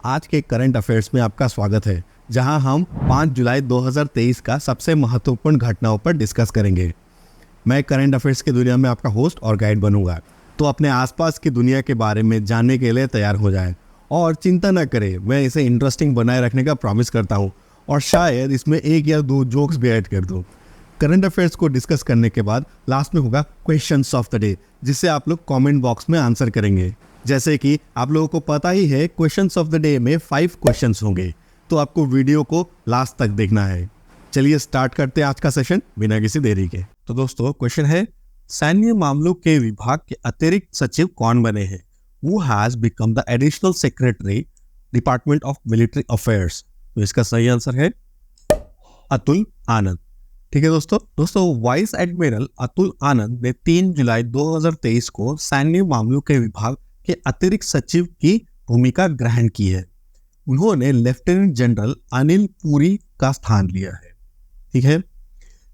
आज के current affairs में आपका स्वागत है, जहां हम 5 जुलाई 2023 का सबसे महत्वपूर्ण घटनाओं पर डिस्कस करेंगे। मैं करंट अफेयर्स की दुनिया में आपका होस्ट और गाइड बनूंगा, तो अपने आसपास की दुनिया के बारे में जानने के लिए तैयार हो जाएं और चिंता न करें, मैं इसे इंटरेस्टिंग बनाए रखने का प्रॉमिस करता हूं और शायद इसमें 1 या 2 जोक्स भी ऐड कर दूं। करंट अफेयर्स को डिस्कस करने के बाद लास्ट में होगा क्वेश्चंस ऑफ द डे, जिसे आप लोग कमेंट बॉक्स में आंसर करेंगे। जैसे कि आप लोगों को पता ही है, क्वेश्चंस ऑफ द डे में 5 क्वेश्चंस होंगे, तो आपको वीडियो को लास्ट तक देखना है। चलिए स्टार्ट करते हैं आज का सेशन बिना किसी देरी के। तो दोस्तों, क्वेश्चन है, सैन्य मामलों के विभाग के अतिरिक्त सचिव कौन बने हैं? Who has become the additional secretary department of military affairs? तो इसका सही आंसर है अतुल आनंद। ठीक है दोस्तों, वाइस एडमिरल अतुल आनंद ने 3 जुलाई 2023 को सैन्य मामलों के विभाग के अतिरिक्त सचिव की भूमिका ग्रहण की है। उन्होंने लेफ्टिनेंट जनरल अनिल पुरी का स्थान लिया है। ठीक है,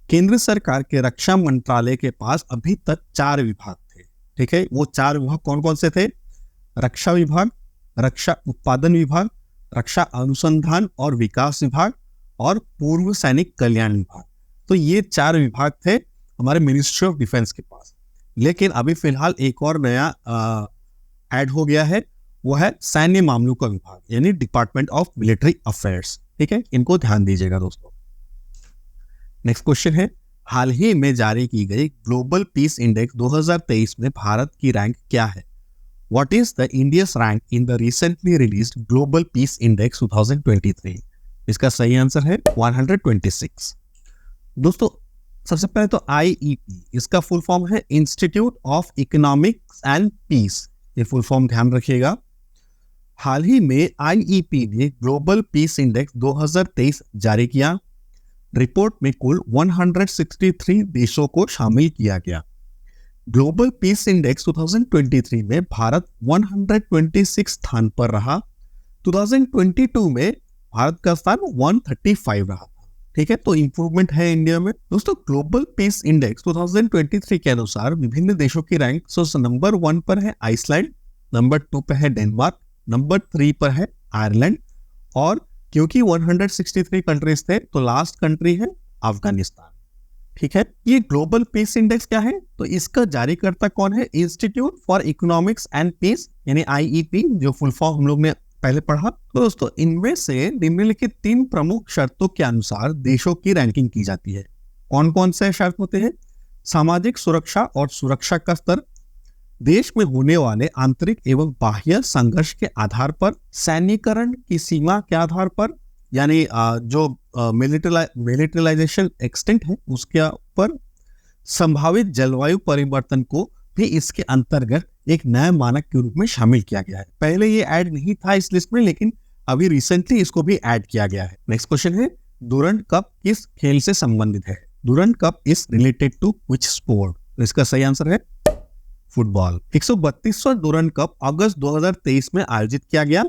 केंद्र सरकार के रक्षा मंत्रालय के पास अभी तक 4 विभाग थे। ठीक है, वो 4 विभाग कौन कौन से थे? रक्षा विभाग, रक्षा उत्पादन विभाग, रक्षा अनुसंधान और विकास विभाग और पूर्व सैनिक कल्याण विभाग। तो ये 4 विभाग थे हमारे मिनिस्ट्री ऑफ डिफेंस के पास। लेकिन अभी फिलहाल एक और नया ऐड हो गया है, वो है सैन्य मामलों का विभाग, यानी डिपार्टमेंट ऑफ मिलिट्री अफेयर्स। ठीक है, इनको ध्यान दीजिएगा दोस्तों। नेक्स्ट क्वेश्चन है, हाल ही में जारी की गई ग्लोबल पीस इंडेक्स 2023 में भारत की रैंक क्या है? What is the India's rank in the recently released global peace index 2023? इसका सही आंसर है 126। दोस्तों, सबसे पहले तो IEP, इसका फुल फॉर्म है institute of economics and peace. ये फुल फॉर्म ध्यान रखिएगा। हाल ही में IEP ने ग्लोबल पीस इंडेक्स 2023 जारी किया। रिपोर्ट में कुल 163 देशों को शामिल किया गया। ग्लोबल पीस इंडेक्स 2023 में भारत 126 स्थान पर रहा। 2022 में भारत का स्थान 135 रहा था। ठीक है, तो इंप्रूवमेंट है इंडिया में। दोस्तों, ग्लोबल पीस इंडेक्स 2023 के अनुसार विभिन्न देशों की रैंक नंबर 1 पर है आइसलैंड, नंबर 2 पर है डेनमार्क, नंबर 3 पर है आयरलैंड, और क्योंकि 163 कंट्रीज थे तो लास्ट कंट्री है अफगानिस्तान। ठीक है, ये ग्लोबल पीस इंडेक्स क्या है? तो इसका जारीकर्ता कौन है? Institute for economics and peace, यानी IEP, जो फुल फॉर्म हम लोग ने पहले पढ़ा। तो दोस्तों, इनमें से निम्नलिखित 3 प्रमुख शर्तों के अनुसार देशों की रैंकिंग की जाती है। कौन कौन से शर्त होते हैं? सामाजिक सुरक्षा और सुरक्षा का स्तर, देश में होने वाले आंतरिक एवं बाह्य संघर्ष के आधार पर, सैन्यकरण की सीमा के आधार पर, यानी जो मिलिटराइजेशन एक्सटेंट है उसके ऊपर, संभावित जलवायु परिवर्तन को भी इसके अंतर्गत एक नया मानक के रूप में शामिल किया गया है। पहले ये ऐड नहीं था इस लिस्ट में, लेकिन अभी रिसेंटली इसको भी ऐड किया गया है। नेक्स्ट क्वेश्चन है, डुरंड कप किस खेल से संबंधित है? Durand Cup is related to which sport? तो इसका सही आंसर है फुटबॉल। 132वां डुरंड कप अगस्त 2023 में आयोजित किया गया।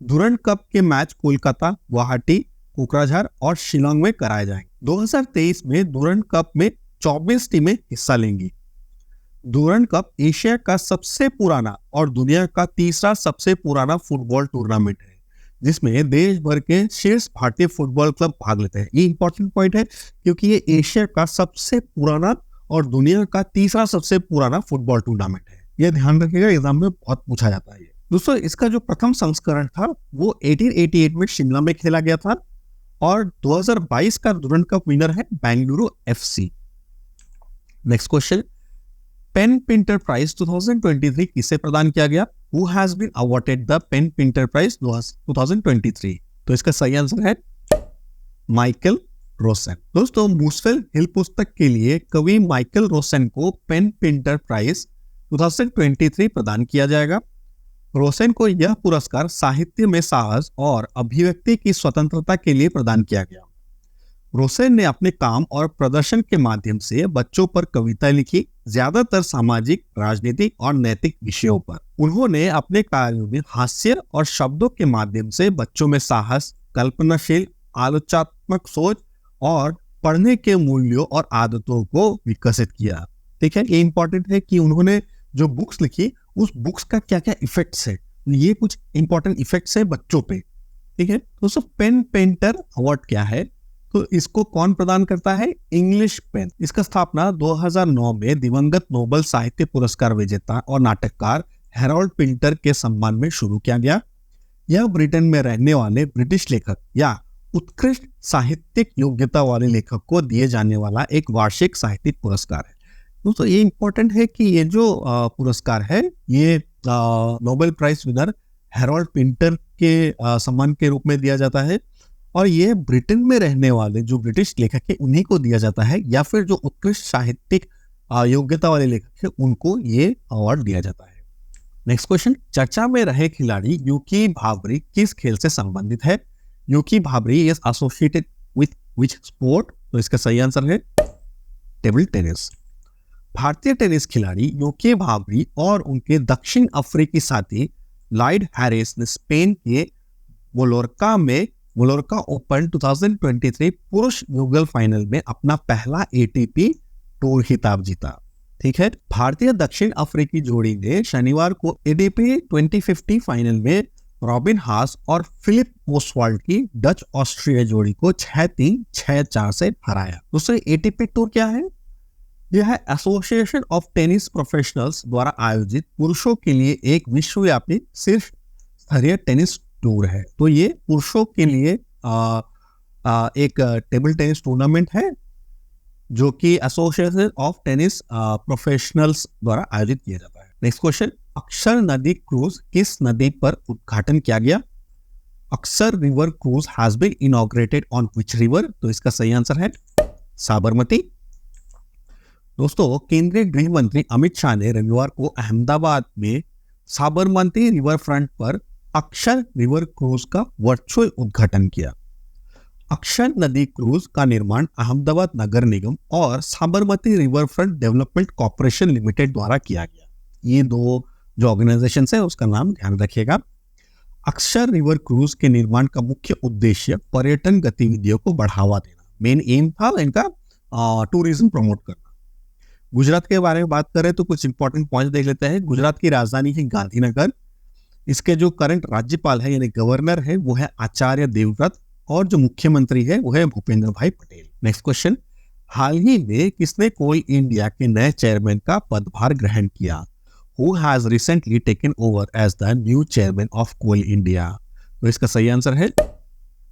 डुरंड कप के मैच कोलकाता, गुवाहाटी, कोकराझार और शिलोंग में कराए जाएंगे। 2023 में डुरंड कप में 24 टीमें हिस्सा लेंगी। डुरंड कप एशिया का सबसे पुराना और दुनिया का तीसरा सबसे पुराना फुटबॉल टूर्नामेंट है, जिसमें देश भर के शीर्ष भारतीय फुटबॉल क्लब भाग लेते हैं। ये इंपॉर्टेंट पॉइंट है, क्योंकि ये एशिया का सबसे पुराना और दुनिया का तीसरा सबसे पुराना फुटबॉल टूर्नामेंट है। यह ध्यान रखिएगा, एग्जाम में बहुत पूछा जाता है। दोस्तों, इसका जो प्रथम संस्करण था वो 1888 में शिमला में खेला गया था, और 2022 का डुरंड कप विनर है Bengaluru FC। Next question, PEN Pinter Prize 2023 किसे प्रदान किया गया? Who has been awarded the PEN Pinter Prize 2023? तो इसका सही आंसर है माइकल रोसेन। दोस्तों, मूसफेल हिल पुस्तक के लिए कवि माइकल रोसेन को पेन पिंटर प्राइज 2023 प्रदान किया जाएगा। रोसेन को यह पुरस्कार साहित्य में साहस और अभिव्यक्ति की स्वतंत्रता के लिए प्रदान किया गया। रोसेन ने अपने काम और प्रदर्शन के माध्यम से बच्चों पर कविताएं लिखी, ज्यादातर सामाजिक, राजनीतिक और नैतिक विषयों पर। उन्होंने अपने कार्यों में हास्य और शब्दों के माध्यम से बच्चों में साहस, कल्पनाशील, आलोचनात्मक सोच और पढ़ने के मूल्यों और आदतों को विकसित किया। ठीक है, ये इंपॉर्टेंट है कि उन्होंने जो बुक्स लिखी उस बुक्स का क्या क्या इफेक्ट्स है ये कुछ इंपॉर्टेंट इफेक्ट्स है बच्चों पे, ठीक है। दोस्तों पेन पेंटर अवार्ड क्या है, तो इसको कौन प्रदान करता है, इंग्लिश पेन। इसका स्थापना 2009 में दिवंगत नोबेल साहित्य पुरस्कार विजेता और नाटककार हेरोल्ड पिंटर के सम्मान में शुरू किया गया। यह ब्रिटेन में रहने वाले ब्रिटिश लेखक या उत्कृष्ट साहित्यिक योग्यता वाले लेखक को दिए जाने वाला एक वार्षिक साहित्यिक पुरस्कार है। दोस्तों ये इंपॉर्टेंट है कि ये जो पुरस्कार है ये Nobel Prize winner Harold Pinter के सम्मान के रूप में दिया जाता है, और ये ब्रिटेन में रहने वाले जो ब्रिटिश लेखक है उन्हीं को दिया जाता है, या फिर जो उत्कृष्ट साहित्यिक योग्यता वाले लेखक है उनको ये अवार्ड दिया जाता है। नेक्स्ट क्वेश्चन, चर्चा में रहे खिलाड़ी यूकी भाबरी किस खेल से संबंधित है। Yuki Bhambri is associated with which sport, तो इसका सही आंसर है टेबल टेनिस। भारतीय टेनिस खिलाड़ी यूकी भाबरी और उनके दक्षिण अफ्रीकी साथी लॉयड हैरिस ने स्पेन के मोलोर्का ओपन 2023 पुरुष युगल फाइनल में अपना पहला एटीपी टूर खिताब जीता, ठीक है। भारतीय दक्षिण अफ्रीकी जोड़ी ने शनिवार को एटीपी 2050 फाइनल में रॉबिन हास और फिलिप ओसवाल्ड की डच ऑस्ट्रिया जोड़ी को 6-3, 6-4 से हराया। दूसरे एटीपी टूर क्या है, यह है एसोसिएशन ऑफ टेनिस प्रोफेशनल्स द्वारा आयोजित पुरुषों के लिए एक विश्वव्यापी शीर्ष स्तरीय टेनिस टूर है। तो ये पुरुषों के लिए एक टेबल टेनिस टूर्नामेंट है जो कि एसोसिएशन ऑफ टेनिस प्रोफेशनल्स द्वारा आयोजित किया जाता है। नेक्स्ट क्वेश्चन, अक्सर नदी क्रूज किस नदी पर उद्घाटन किया गया। अक्सर river cruise has been inaugurated on which river, तो इसका सही आंसर है साबरमती। दोस्तों केंद्रीय गृह मंत्री अमित शाह ने रविवार को अहमदाबाद में साबरमती रिवर फ्रंट पर अक्षर रिवर क्रूज का वर्चुअल उद्घाटन किया। अक्षर नदी क्रूज का निर्माण अहमदाबाद नगर निगम और Sabarmati river front development corporation limited द्वारा किया गया। ये दो जो ऑर्गेनाइजेशन है उसका नाम ध्यान रखिएगा। अक्षर रिवर क्रूज के निर्माण का मुख्य उद्देश्य पर्यटन गतिविधियों को बढ़ावा देना, मेन एम था इनका टूरिज्म प्रमोट करना। गुजरात के बारे में बात करें तो कुछ इंपॉर्टेंट पॉइंट देख लेते हैं। गुजरात की राजधानी है गांधीनगर। इसके जो करंट राज्यपाल है यानी गवर्नर है वो है आचार्य देवव्रत, और जो मुख्यमंत्री है वो है भूपेंद्र भाई पटेल। नेक्स्ट क्वेश्चन, हाल ही में किसने कोल इंडिया के नए चेयरमैन का पदभार ग्रहण किया। Who has recently taken over as the new chairman of Coal India? तो इसका सही आंसर है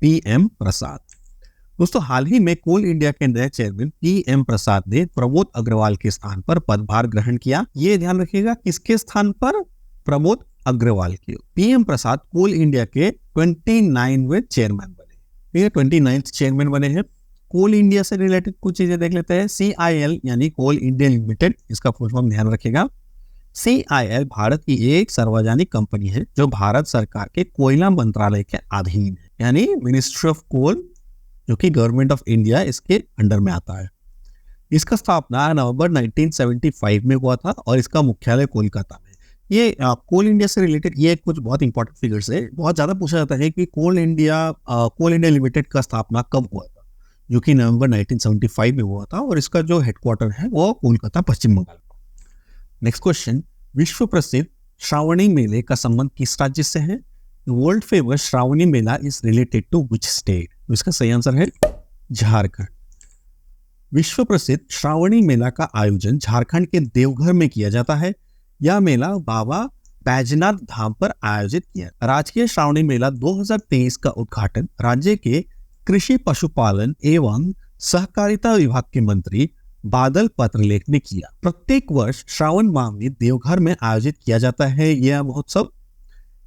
PM प्रसाद। दोस्तों हाल ही में कोल इंडिया के नए चेयरमैन PM प्रसाद ने प्रमोद अग्रवाल के स्थान पर पदभार ग्रहण किया। ये ध्यान रखिएगा किसके स्थान पर, प्रमोद अग्रवाल के। PM प्रसाद कोल इंडिया के 29वें चेयरमैन बने, ये 29th चेयरमैन बने हैं। कोल इंडिया से रिलेटेड कुछ चीजें देख लेते हैं। CIL यानी कोल इंडिया लिमिटेड, इसका फुल फॉर्म ध्यान रखिएगा। CIL भारत की एक सार्वजनिक कंपनी है जो भारत सरकार के कोयला मंत्रालय के अधीन है, यानी मिनिस्ट्री ऑफ कोल, जो कि गवर्नमेंट ऑफ इंडिया इसके अंडर में आता है। इसका स्थापना नवंबर 1975 में हुआ था और इसका मुख्यालय कोलकाता में। ये कोल इंडिया से रिलेटेड ये कुछ बहुत इंपॉर्टेंट फिगर्स है। बहुत ज्यादा पूछा जाता है कि कोल इंडिया लिमिटेड का स्थापना कब हुआ था, जो कि नवंबर 1975 में हुआ था, और इसका जो हेडक्वार्टर है वो कोलकाता, पश्चिम बंगाल। नेक्स्ट क्वेश्चन, विश्व प्रसिद्ध श्रावणी मेले का संबंध किस राज्य से है। World famous Shravani Mela is related to which state, इसका सही आंसर है झारखंड। विश्व प्रसिद्ध श्रावणी मेला का आयोजन झारखंड के देवघर में किया जाता है। यह मेला बाबा बैजनाथ धाम पर आयोजित किया। राजकीय श्रावणी मेला 2023 का उद्घाटन राज्य के कृषि पशुपालन एवं सहकारिता विभाग के मंत्री बादल पत्रलेख ने किया। प्रत्येक वर्ष श्रावण माह में देवघर में आयोजित किया जाता है यह महोत्सव।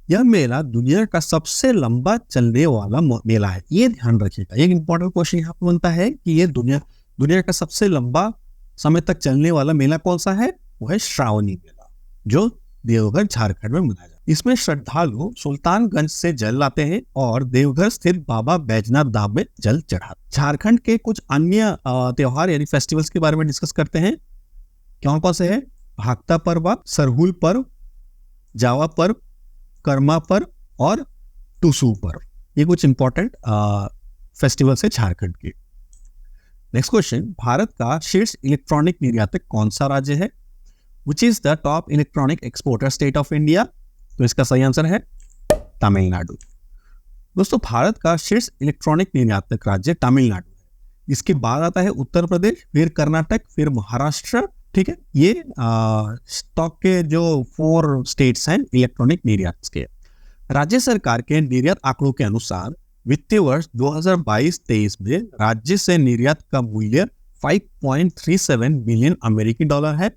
यह मेला दुनिया का सबसे लंबा चलने वाला मेला है, ये ध्यान रखिएगा। एक इंपॉर्टेंट क्वेश्चन यहाँ पर बनता है कि ये दुनिया का सबसे लंबा समय तक चलने वाला मेला कौन सा है, वो है श्रावणी मेला, जो देवघर झारखंड में मनाया जाता है। इसमें श्रद्धालु सुल्तानगंज से जल लाते हैं और देवघर स्थित बाबा बैजनाथ धाम में जल चढ़ाते। झारखंड के कुछ अन्य त्योहार यानी फेस्टिवल्स के बारे में डिस्कस करते हैं। कौन कौन से हैं, भागता पर्व, सरहुल पर्व, जावा पर्व, कर्मा पर्व और टुसू पर्व। ये कुछ इंपॉर्टेंट फेस्टिवल्स है झारखंड के। नेक्स्ट क्वेश्चन, भारत का शीर्ष इलेक्ट्रॉनिक निर्यातक कौन सा राज्य है। Which is the top electronic exporter state of India? तो इसका सही आंसर है तमिलनाडु। दोस्तों, भारत का शीर्ष इलेक्ट्रॉनिक निर्यातक राज्य तमिलनाडु है। इसके बाद आता है उत्तर प्रदेश, फिर कर्नाटक, फिर महाराष्ट्र। ठीक है, ये स्टॉक के जो 4 स्टेट्स हैं इलेक्ट्रॉनिक निर्यात के। राज्य सरकार के निर्यात आंकड़ों के अनुसार वित्तीय वर्ष 2022-23 में राज्य से निर्यात का मूल्य 5.37 बिलियन अमेरिकी डॉलर है।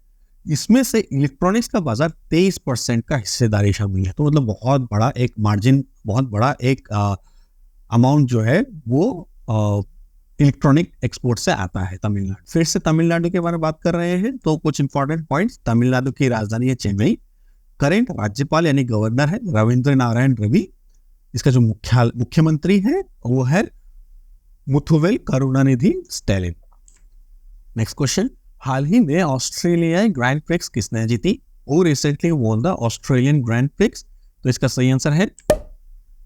इसमें से इलेक्ट्रॉनिक्स का बाजार 23% का हिस्सेदारी शामिल है। तो मतलब बहुत बड़ा एक मार्जिन, बहुत बड़ा एक अमाउंट जो है वो इलेक्ट्रॉनिक एक्सपोर्ट से आता है तमिलनाडु। फिर से तमिलनाडु के बारे में बात कर रहे हैं तो कुछ इंपॉर्टेंट पॉइंट्स। तमिलनाडु की राजधानी है चेन्नई। करेंट राज्यपाल यानी गवर्नर है रविंद्र नारायण रवि। इसका जो मुख्यमंत्री है वो है मुथुवेल करुणानिधि स्टैलिन। नेक्स्ट क्वेश्चन, हाल ही में ऑस्ट्रेलियाई ग्रैंड प्रिक्स किसने जीती? वो recently won the Australian grand prix. तो इसका सही आंसर है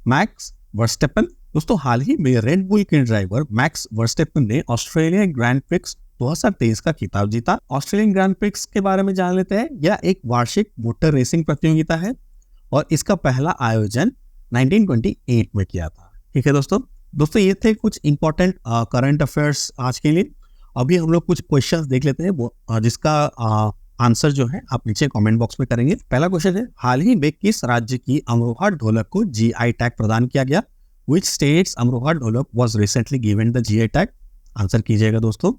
मैक्स वर्स्टेपन। दोस्तों, हाल ही में रेड बुल के ड्राइवर मैक्स वर्स्टेपन ने ऑस्ट्रेलियन ग्रैंड प्रिक्स 2023 का खिताब जीता। ऑस्ट्रेलियन ग्रैंड प्रिक्स के बारे में जान लेते हैं। यह एक वार्षिक मोटर रेसिंग प्रतियोगिता है और इसका पहला आयोजन 1928 में किया था। ठीक है दोस्तों, ये थे कुछ इंपॉर्टेंट करंट अफेयर्स आज के लिए। अभी हम लोग कुछ क्वेश्चंस देख लेते हैं जिसका आंसर जो है आप नीचे कमेंट बॉक्स में करेंगे। पहला क्वेश्चन है, हाल ही में किस राज्य की अमरोहा ढोलक को GI टैग प्रदान किया गया? Which states अमरोहा ढोलक was recently given the GI tag? Answer कीजिएगा दोस्तों।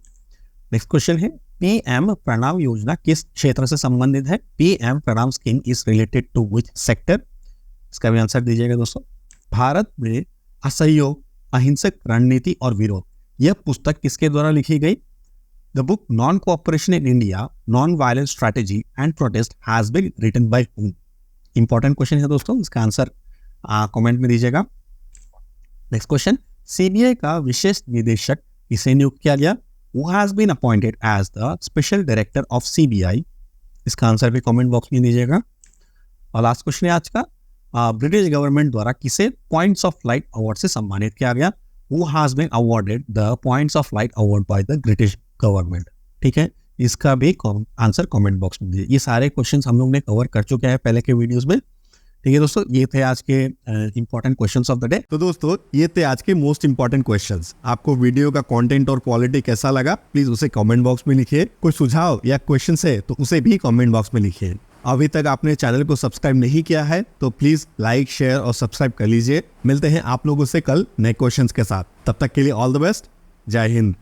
नेक्स्ट क्वेश्चन है, PM प्रणाम योजना किस क्षेत्र से संबंधित है? PM PRANAM scheme is related to which sector? इसका भी आंसर दीजिएगा दोस्तों। भारत में असहयोग, अहिंसक रणनीति और विरोध, यह पुस्तक किसके द्वारा लिखी गई? The book non cooperation in India, non violence strategy and protest has been written by whom? Important question है दोस्तों, इसका आंसर कमेंट में दीजिएगा। नेक्स्ट क्वेश्चन, CBI का विशेष निदेशक किसे नियुक्त किया गया? Who has been appointed as the special director of CBI? इसका आंसर भी कमेंट बॉक्स में दीजिएगा। और लास्ट क्वेश्चन है आज का, ब्रिटिश गवर्नमेंट द्वारा किसे पॉइंट्स ऑफ लाइट अवार्ड से सम्मानित किया गया? Who has been awarded the points of light award by the British government? ठीक है, इसका भी आंसर कमेंट बॉक्स में दीजिए। ये सारे क्वेश्चंस हम लोग ने कवर कर चुके हैं पहले के वीडियोस में। ठीक है दोस्तों, ये थे आज के important questions of the day. तो दोस्तों, ये थे आज के मोस्ट इंपॉर्टेंट क्वेश्चंस। आपको वीडियो का कंटेंट और क्वालिटी कैसा लगा, प्लीज उसे कमेंट बॉक्स में लिखिए। कोई सुझाव या क्वेश्चन है तो उसे भी कमेंट बॉक्स में लिखिए। अभी तक आपने चैनल को सब्सक्राइब नहीं किया है तो प्लीज लाइक, शेयर और सब्सक्राइब कर लीजिए। मिलते हैं आप लोगों से कल नए क्वेश्चंस के साथ। तब तक के लिए ऑल द बेस्ट। जय हिंद।